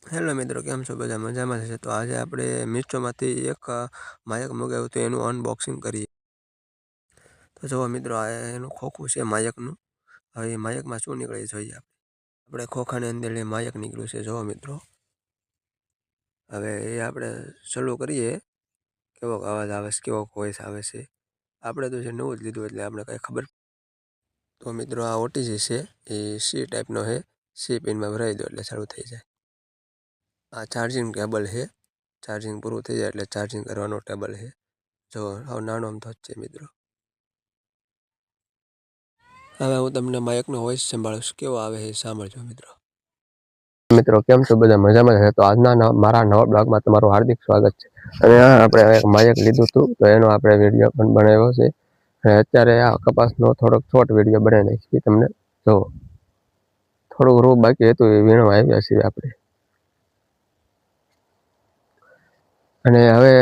Hello મિત્રો, કેમ છો? બધા મજામાં છે? તો આજે આપણે મીશોમાંથી એક માયક મગાવ્યું તો એનું અનબોક્સિંગ કરીએ. તો જુઓ મિત્રો, આ એનું ખોખું છે માયકનું. હવે એ માયકમાં શું નીકળે એ જોઈએ. આપણે ખોખાની અંદર એ માયક નીકળ્યું છે. જુઓ મિત્રો, હવે એ આપણે ચાલુ કરીએ. કેવો અવાજ આવે છે, કેવો વોઇસ આવે છે. આપણે તો છે નવું જ લીધું એટલે આપણે કાંઈ ખબર. તો મિત્રો, આ ઓટીજી છે, એ સી ટાઈપનો છે. સી પિનમાં ભરાઈ દો એટલે ચાલુ થઈ જાય. આ ચાર્જિંગ કેબલ છે. ચાર્જિંગ પૂરું થઈ જાય એટલે ચાર્જિંગ કરવાનો ટેબલ છે. જો હવે નાનો અમથો જ છે મિત્રો. હવે હું તમને માઇકનો વોઇસ સંભાળીશ, કેવો આવે છે સાંભળજો મિત્રો. મિત્રો, કેમ છો? બધા મજામાં છે? તો આજના મારા નવા બ્લોગમાં તમારું હાર્દિક સ્વાગત છે. અને આપણે એક માયક લીધું હતું તો એનો આપણે વિડીયો પણ બનાવ્યો છે. અને અત્યારે આ કપાસનો થોડોક શોર્ટ વિડીયો બનાવી નાખીએ તમને. જો થોડુંક રૂ બાકી હતું એ વીણવા આવ્યા છીએ આપણે. અને હવે